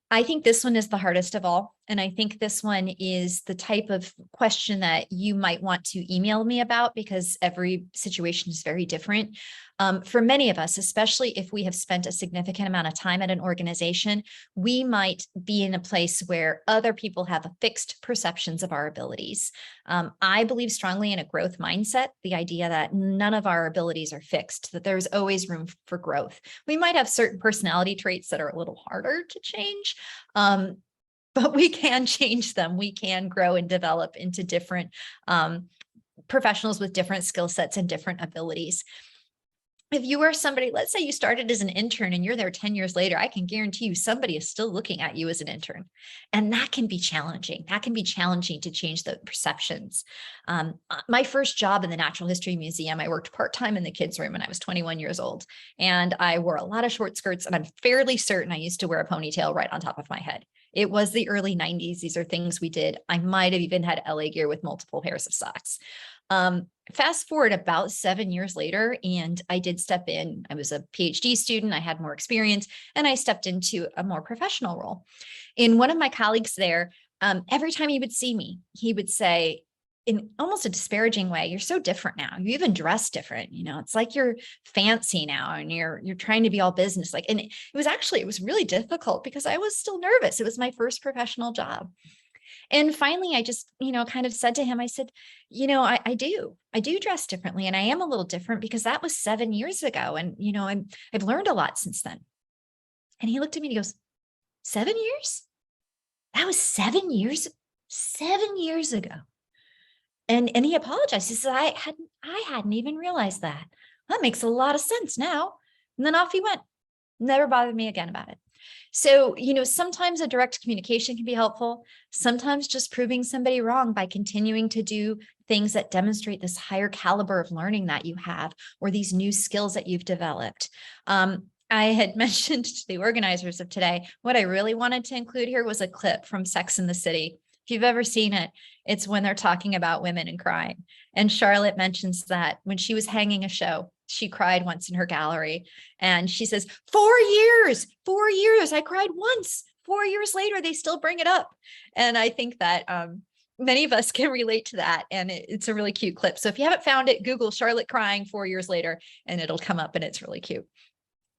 I think this one is the hardest of all. And I think this one is the type of question that you might want to email me about, because every situation is very different. For many of us, especially if we have spent a significant amount of time at an organization, we might be in a place where other people have fixed perceptions of our abilities. I believe strongly in a growth mindset, the idea that none of our abilities are fixed, that there's always room for growth. We might have certain personality traits that are a little harder to change, but we can change them. We can grow and develop into different professionals with different skill sets and different abilities. If you are somebody, let's say you started as an intern and you're there 10 years later, I can guarantee you somebody is still looking at you as an intern. And that can be challenging. That can be challenging to change the perceptions. My first job in the Natural History Museum, I worked part-time in the kids' room when I was 21 years old. And I wore a lot of short skirts, and I'm fairly certain I used to wear a ponytail right on top of my head. It was the early 90s. These are things we did. I might have even had LA gear with multiple pairs of socks. Fast forward about 7 years later, and I did step in. I was a PhD student. I had more experience, and I stepped into a more professional role. And one of my colleagues there, every time he would see me, he would say, in almost a disparaging way, "You're so different now. You even dress different. It's like you're fancy now, and you're trying to be all business like." And it was really difficult because I was still nervous. It was my first professional job. And finally, I just, kind of said to him, I said, I do dress differently, and I am a little different because that was 7 years ago. And, I've learned a lot since then. And he looked at me and he goes, 7 years? That was 7 years ago. And he apologized. He said, I hadn't even realized that. That makes a lot of sense now. And then off he went. Never bothered me again about it. So, sometimes a direct communication can be helpful. Sometimes just proving somebody wrong by continuing to do things that demonstrate this higher caliber of learning that you have, or these new skills that you've developed. I had mentioned to the organizers of today, what I really wanted to include here was a clip from Sex and the City. If you've ever seen it, it's when they're talking about women and crying. And Charlotte mentions that when she was hanging a show, she cried once in her gallery, and she says, 4 years, I cried once. 4 years later, they still bring it up. And I think that many of us can relate to that. And it's a really cute clip. So if you haven't found it, Google Charlotte crying 4 years later, and it'll come up, and it's really cute.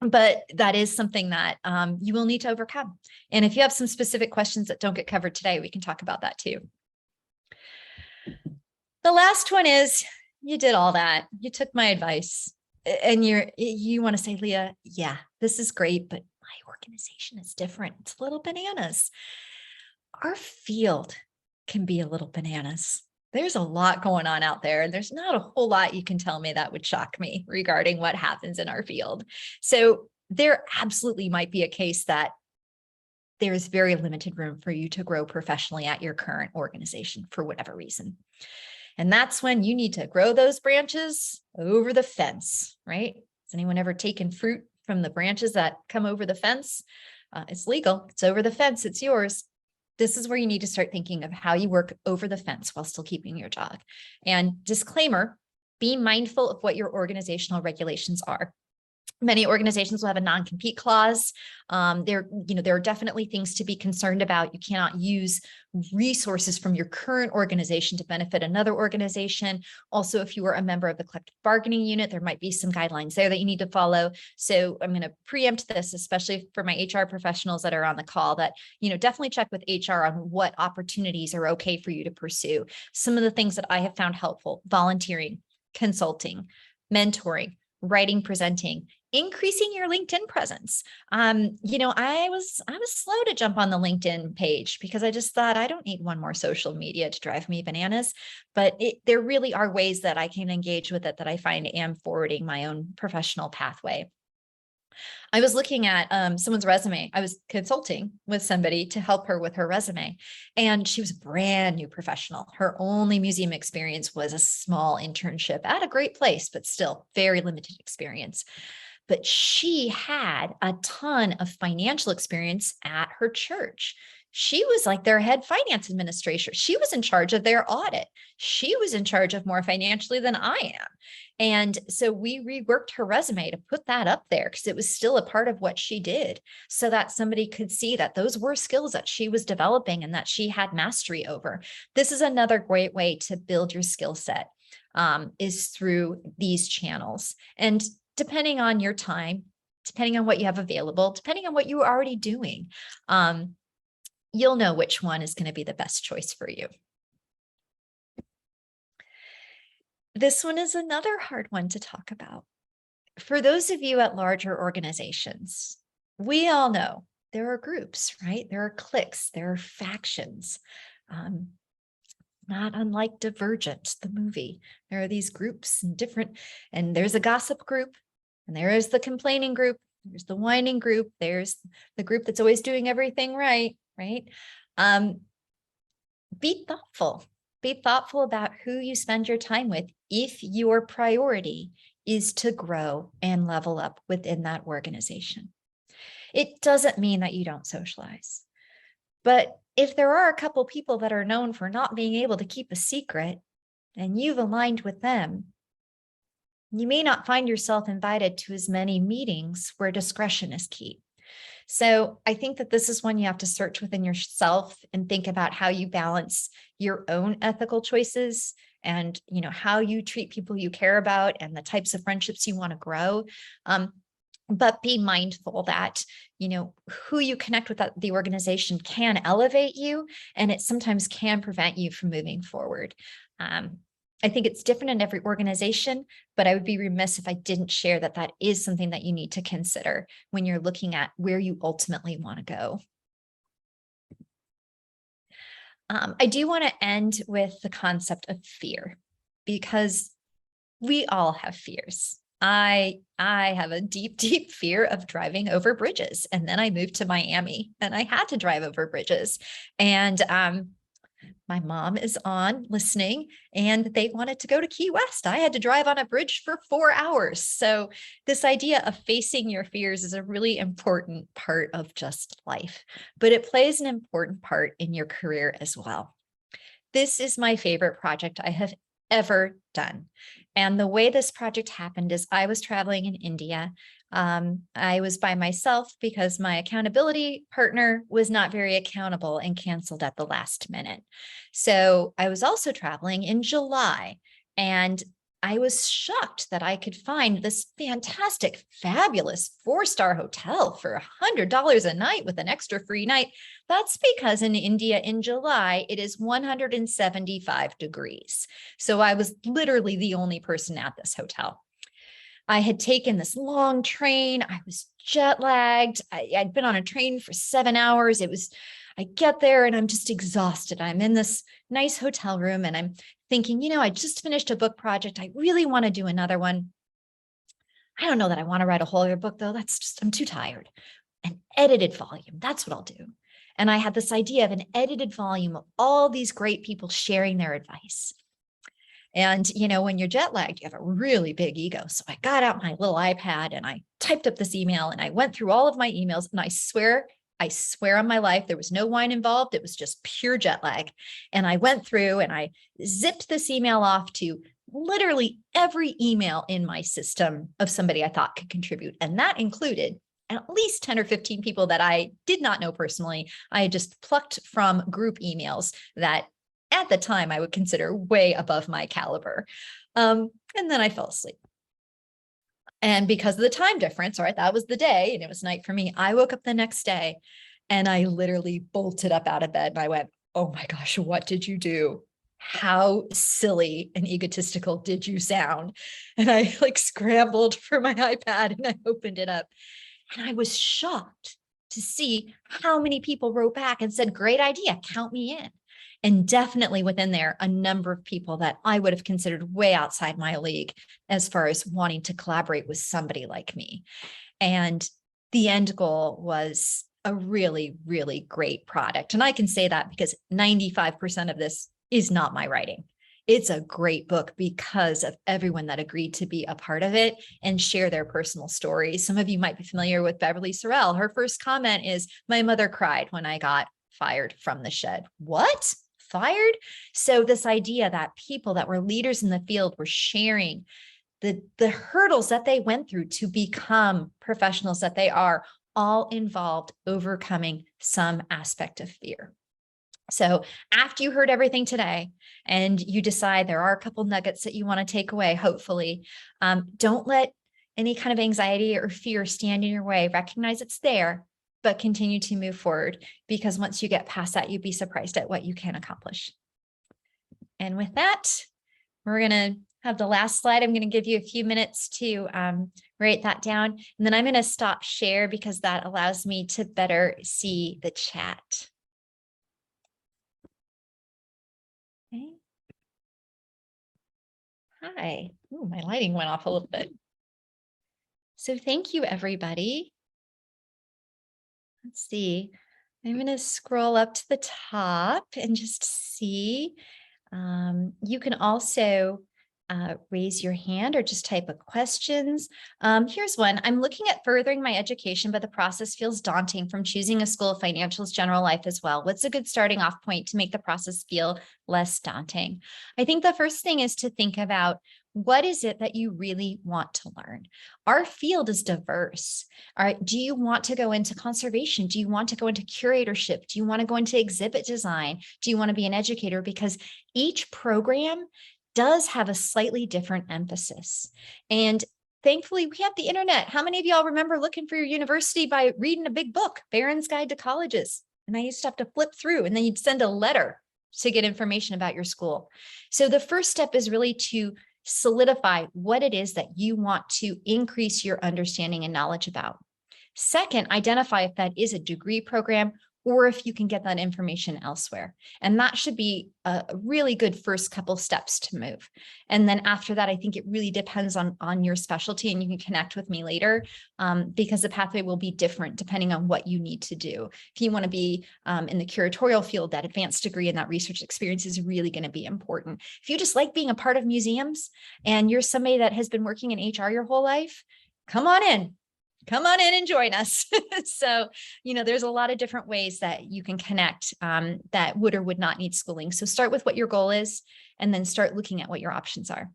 But that is something that you will need to overcome. And if you have some specific questions that don't get covered today, we can talk about that too. The last one is, you did all that. You took my advice, and you want to say, Leah, yeah, this is great, but my organization is different. It's a little bananas. Our field can be a little bananas. there's a lot going on out there, and there's not a whole lot you can tell me that would shock me regarding what happens in our field. So there absolutely might be a case that there's very limited room for you to grow professionally at your current organization for whatever reason. And that's when you need to grow those branches over the fence, right? Has anyone ever taken fruit from the branches that come over the fence? It's legal. It's over the fence. It's yours. This is where you need to start thinking of how you work over the fence while still keeping your job. And disclaimer, be mindful of what your organizational regulations are. Many organizations will have a non-compete clause. There are definitely things to be concerned about. You cannot use resources from your current organization to benefit another organization. Also, if you are a member of the collective bargaining unit, there might be some guidelines there that you need to follow. So I'm going to preempt this, especially for my HR professionals that are on the call, that, definitely check with HR on what opportunities are okay for you to pursue. Some of the things that I have found helpful: volunteering, consulting, mentoring, writing, presenting, increasing your LinkedIn presence. I was slow to jump on the LinkedIn page because I just thought I don't need one more social media to drive me bananas. But there really are ways that I can engage with it that I find am forwarding my own professional pathway. I was looking at someone's resume. I was consulting with somebody to help her with her resume, and she was a brand new professional. Her only museum experience was a small internship at a great place, but still very limited experience. But she had a ton of financial experience at her church. She was like their head finance administrator. She was in charge of their audit. She was in charge of more financially than I am. And so we reworked her resume to put that up there because it was still a part of what she did, so that somebody could see that those were skills that she was developing and that she had mastery over. This is another great way to build your skill set, is through these channels. And depending on your time, depending on what you have available, depending on what you're already doing, you'll know which one is going to be the best choice for you. This one is another hard one to talk about. For those of you at larger organizations, we all know there are groups, right? There are cliques, there are factions. Not unlike Divergent, the movie. There are these groups and there's a gossip group, and there is the complaining group, there's the whining group, there's the group that's always doing everything right? Be thoughtful. Be thoughtful about who you spend your time with if your priority is to grow and level up within that organization. It doesn't mean that you don't socialize, but if there are a couple people that are known for not being able to keep a secret and you've aligned with them, you may not find yourself invited to as many meetings where discretion is key. So I think that this is one you have to search within yourself and think about how you balance your own ethical choices and, how you treat people you care about and the types of friendships you want to grow. But be mindful that, who you connect with at the organization can elevate you, and it sometimes can prevent you from moving forward. I think it's different in every organization, but I would be remiss if I didn't share that that is something that you need to consider when you're looking at where you ultimately want to go. I do want to end with the concept of fear, because we all have fears. I have a deep, deep fear of driving over bridges. And then I moved to Miami and I had to drive over bridges. And my mom is on listening and they wanted to go to Key West. I had to drive on a bridge for 4 hours. So this idea of facing your fears is a really important part of just life, but it plays an important part in your career as well. This is my favorite project I have ever done. And the way this project happened is I was traveling in India. I was by myself because my accountability partner was not very accountable and canceled at the last minute. So I was also traveling in July, and I was shocked that I could find this fantastic, fabulous 4-star hotel for $100 a night with an extra free night. That's because in India in July, it is 175 degrees. So I was literally the only person at this hotel. I had taken this long train. I was jet lagged. I'd been on a train for 7 hours. I get there and I'm just exhausted. I'm in this nice hotel room and I'm thinking, I just finished a book project. I really want to do another one. I don't know that I want to write a whole other book though. I'm too tired. An edited volume, that's what I'll do. And I had this idea of an edited volume of all these great people sharing their advice. And, when you're jet lagged, you have a really big ego. So I got out my little iPad and I typed up this email and I went through all of my emails, and I swear on my life, there was no wine involved. It was just pure jet lag. And I went through and I zipped this email off to literally every email in my system of somebody I thought could contribute. And that included at least 10 or 15 people that I did not know personally. I had just plucked from group emails that at the time I would consider way above my caliber. And then I fell asleep. And because of the time difference, right, that was the day and it was night for me. I woke up the next day and I literally bolted up out of bed and I went, oh my gosh, what did you do? How silly and egotistical did you sound? And I scrambled for my iPad and I opened it up. And I was shocked to see how many people wrote back and said, great idea, count me in. And definitely within there, a number of people that I would have considered way outside my league as far as wanting to collaborate with somebody like me. And the end goal was a really, really great product. And I can say that because 95% of this is not my writing. It's a great book because of everyone that agreed to be a part of it and share their personal stories. Some of you might be familiar with Beverly Sorrell. Her first comment is, my mother cried when I got fired from the shed. What? Fired? So this idea that people that were leaders in the field were sharing the hurdles that they went through to become professionals that they are, all involved overcoming some aspect of fear. So after you heard everything today and you decide there are a couple nuggets that you want to take away, hopefully, don't let any kind of anxiety or fear stand in your way. Recognize it's there, but continue to move forward, because once you get past that, you'd be surprised at what you can accomplish. And with that, we're going to have the last slide. I'm going to give you a few minutes to write that down, and then I'm going to stop share because that allows me to better see the chat. Okay. Hi. Ooh, my lighting went off a little bit. So thank you, everybody. Let's see. I'm going to scroll up to the top and just see. You can also raise your hand or just type of questions. Here's one. I'm looking at furthering my education, but the process feels daunting from choosing a school of financials, general life as well. What's a good starting off point to make the process feel less daunting? I think the first thing is to think about, what is it that you really want to learn? Our field is diverse. All right. Do you want to go into conservation? Do you want to go into curatorship? Do you want to go into exhibit design? Do you want to be an educator? Because each program does have a slightly different emphasis. And thankfully, we have the internet. How many of y'all remember looking for your university by reading a big book, Barron's Guide to Colleges? And I used to have to flip through, and then you'd send a letter to get information about your school. So the first step is really to solidify what it is that you want to increase your understanding and knowledge about. Second, identify if that is a degree program or if you can get that information elsewhere. And that should be a really good first couple steps to move. And then after that, I think it really depends on your specialty, and you can connect with me later because the pathway will be different depending on what you need to do. If you want to be in the curatorial field, that advanced degree and that research experience is really going to be important. If you just like being a part of museums and you're somebody that has been working in HR your whole life, come on in. Come on in and join us. So, there's a lot of different ways that you can connect that would or would not need schooling. So start with what your goal is, and then start looking at what your options are.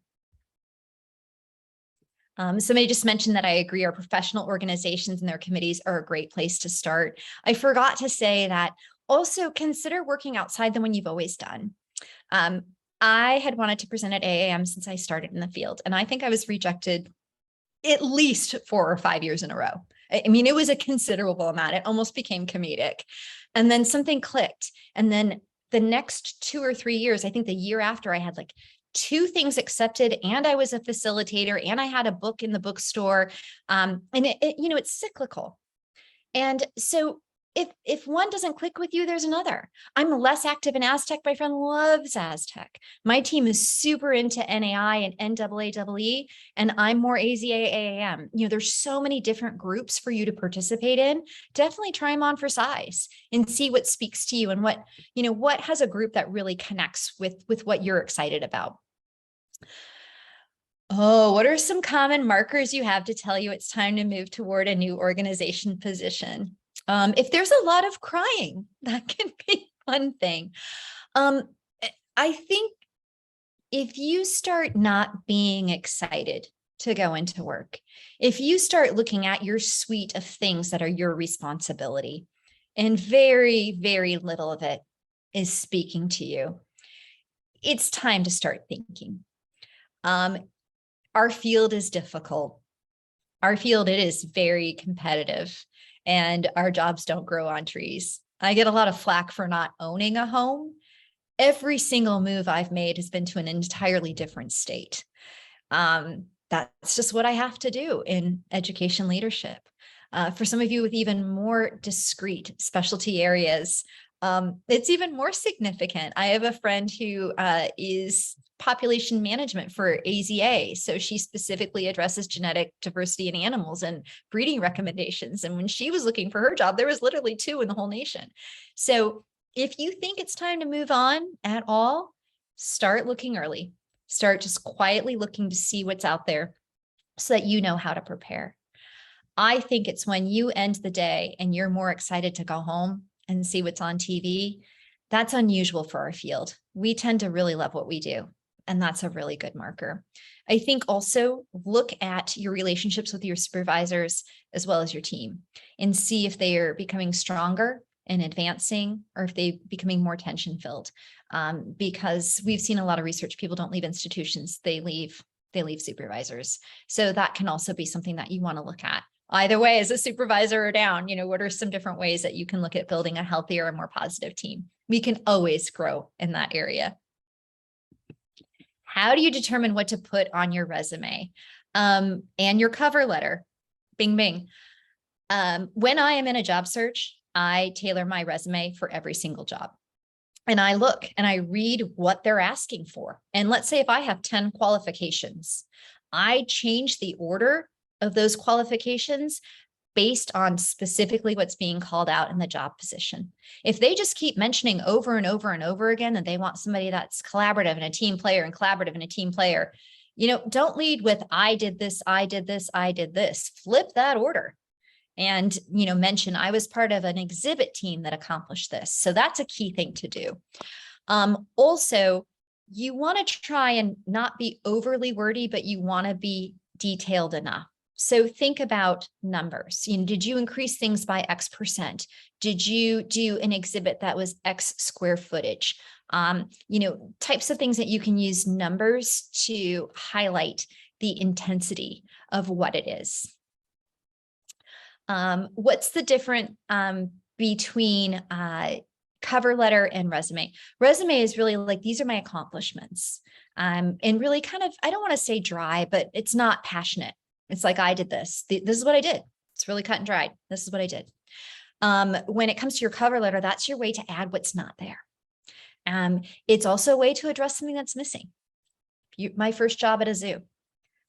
Somebody just mentioned that I agree, our professional organizations and their committees are a great place to start. I forgot to say that also consider working outside the one you've always done. I had wanted to present at AAM since I started in the field, and I think I was rejected at least 4 or 5 years in a row. I mean, it was a considerable amount. It almost became comedic. And then something clicked. And then the next 2 or 3 years, I think the year after, I had 2 things accepted, and I was a facilitator, and I had a book in the bookstore. And it's cyclical. And so if one doesn't click with you, there's another. I'm less active in Aztec. My friend loves Aztec. My team is super into NAI and NAAE, and I'm more AZA, AAM. There's so many different groups for you to participate in. Definitely try them on for size and see what speaks to you and what has a group that really connects with what you're excited about. Oh, what are some common markers you have to tell you it's time to move toward a new organization position? If there's a lot of crying, that can be one thing. I think if you start not being excited to go into work, if you start looking at your suite of things that are your responsibility, and very, very little of it is speaking to you, it's time to start thinking. Our field is difficult. Our field, it is very competitive, and our jobs don't grow on trees. I get a lot of flack for not owning a home. Every single move I've made has been to an entirely different state. That's just what I have to do in education leadership. For some of you with even more discrete specialty areas, it's even more significant. I have a friend who is population management for AZA. So she specifically addresses genetic diversity in animals and breeding recommendations. And when she was looking for her job, there was literally 2 in the whole nation. So if you think it's time to move on at all, start looking early. Start just quietly looking to see what's out there so that you know how to prepare. I think it's when you end the day and you're more excited to go home and see what's on TV. That's unusual for our field. We tend to really love what we do, and that's a really good marker. I think also look at your relationships with your supervisors as well as your team and see if they are becoming stronger and advancing, or if they're becoming more tension filled. Because we've seen a lot of research, people don't leave institutions, they leave supervisors. So that can also be something that you want to look at. Either way, as a supervisor or down, what are some different ways that you can look at building a healthier and more positive team? We can always grow in that area. How do you determine what to put on your resume and your cover letter? Bing, bing. When I am in a job search, I tailor my resume for every single job. And I look and I read what they're asking for. And let's say if I have 10 qualifications, I change the order of those qualifications based on specifically what's being called out in the job position. If they just keep mentioning over and over and over again that they want somebody that's collaborative and a team player and collaborative and a team player, don't lead with, I did this, I did this, I did this. Flip that order. And, mention I was part of an exhibit team that accomplished this. So that's a key thing to do. Also, you want to try and not be overly wordy, but you want to be detailed enough. So think about numbers. Did you increase things by X percent? Did you do an exhibit that was X square footage? Types of things that you can use numbers to highlight the intensity of what it is. What's the difference between cover letter and resume? Resume is really like, these are my accomplishments. And really kind of, I don't want to say dry, but it's not passionate. It's like, I did this. This is what I did. It's really cut and dried. This is what I did. When it comes to your cover letter, that's your way to add what's not there. It's also a way to address something that's missing. My first job at a zoo.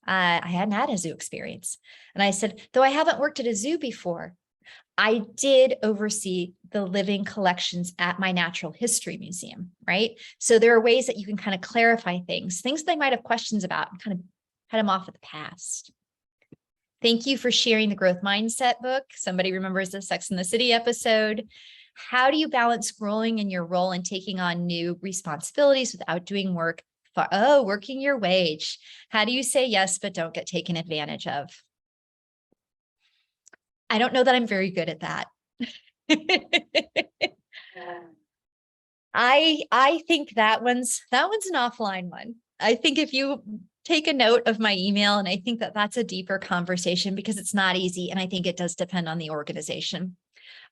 I hadn't had a zoo experience. And I said, though I haven't worked at a zoo before, I did oversee the living collections at my natural history museum, right? So there are ways that you can kind of clarify things they might have questions about, and kind of head them off at the past. Thank you for sharing the growth mindset book. Somebody remembers the Sex and the City episode. How do you balance growing in your role and taking on new responsibilities without doing work? Working your wage. How do you say yes, but don't get taken advantage of? I don't know that I'm very good at that. I think that one's an offline one. I think if you take a note of my email, and I think that that's a deeper conversation because it's not easy. And I think it does depend on the organization.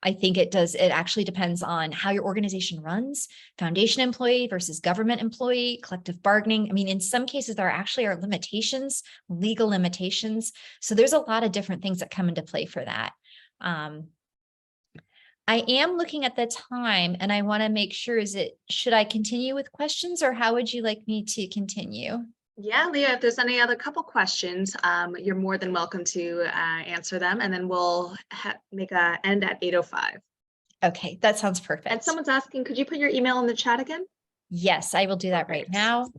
I think it actually depends on how your organization runs, foundation employee versus government employee, collective bargaining. I mean, in some cases, there actually are limitations, legal limitations. So there's a lot of different things that come into play for that. I am looking at the time and I want to make sure, should I continue with questions or how would you like me to continue? Yeah, Leah, if there's any other couple questions, you're more than welcome to answer them, and then we'll make a end at 8:05. Okay, that sounds perfect. And someone's asking, could you put your email in the chat again? Yes, I will do that right now.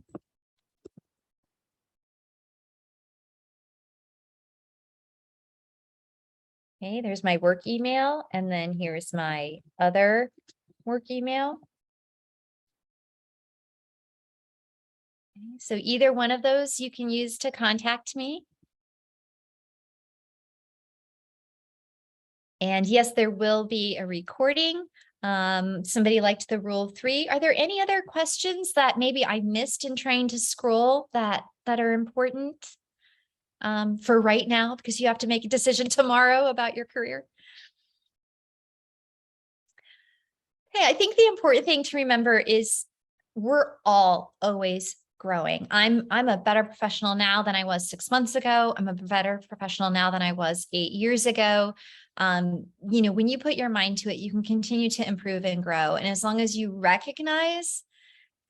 Okay, there's my work email, and then here's my other work email. Okay, so either one of those you can use to contact me. And yes, there will be a recording. Somebody liked the rule 3. Are there any other questions that maybe I missed in trying to scroll that are important for right now, because you have to make a decision tomorrow about your career? Hey, I think the important thing to remember is we're all always growing. I'm a better professional now than I was 6 months ago. I'm a better professional now than I was 8 years ago. You know, when you put your mind to it, you can continue to improve and grow. And as long as you recognize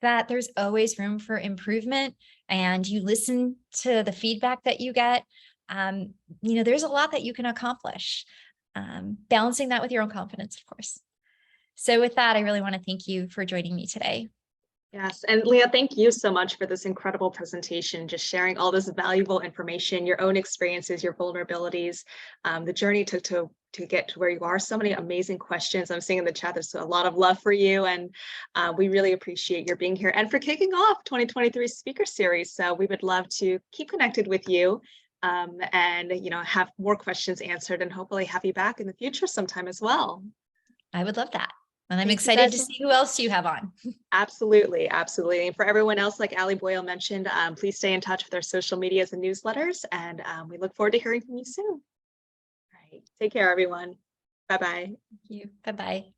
that there's always room for improvement and you listen to the feedback that you get, you know, there's a lot that you can accomplish. Balancing that with your own confidence, of course. So with that, I really want to thank you for joining me today. Yes, and Leah, thank you so much for this incredible presentation, just sharing all this valuable information, your own experiences, your vulnerabilities, the journey to get to where you are. So many amazing questions. I'm seeing in the chat, there's a lot of love for you, and we really appreciate your being here and for kicking off 2023 speaker series. So we would love to keep connected with you and, you know, have more questions answered and hopefully have you back in the future sometime as well. I would love that. And I'm Thank you excited to guys. see who else you have on. Absolutely, absolutely. And for everyone else, like Ali Boyle mentioned, please stay in touch with our social medias and newsletters, and we look forward to hearing from you soon. All right, take care, everyone. Bye-bye. Thank you. Bye-bye.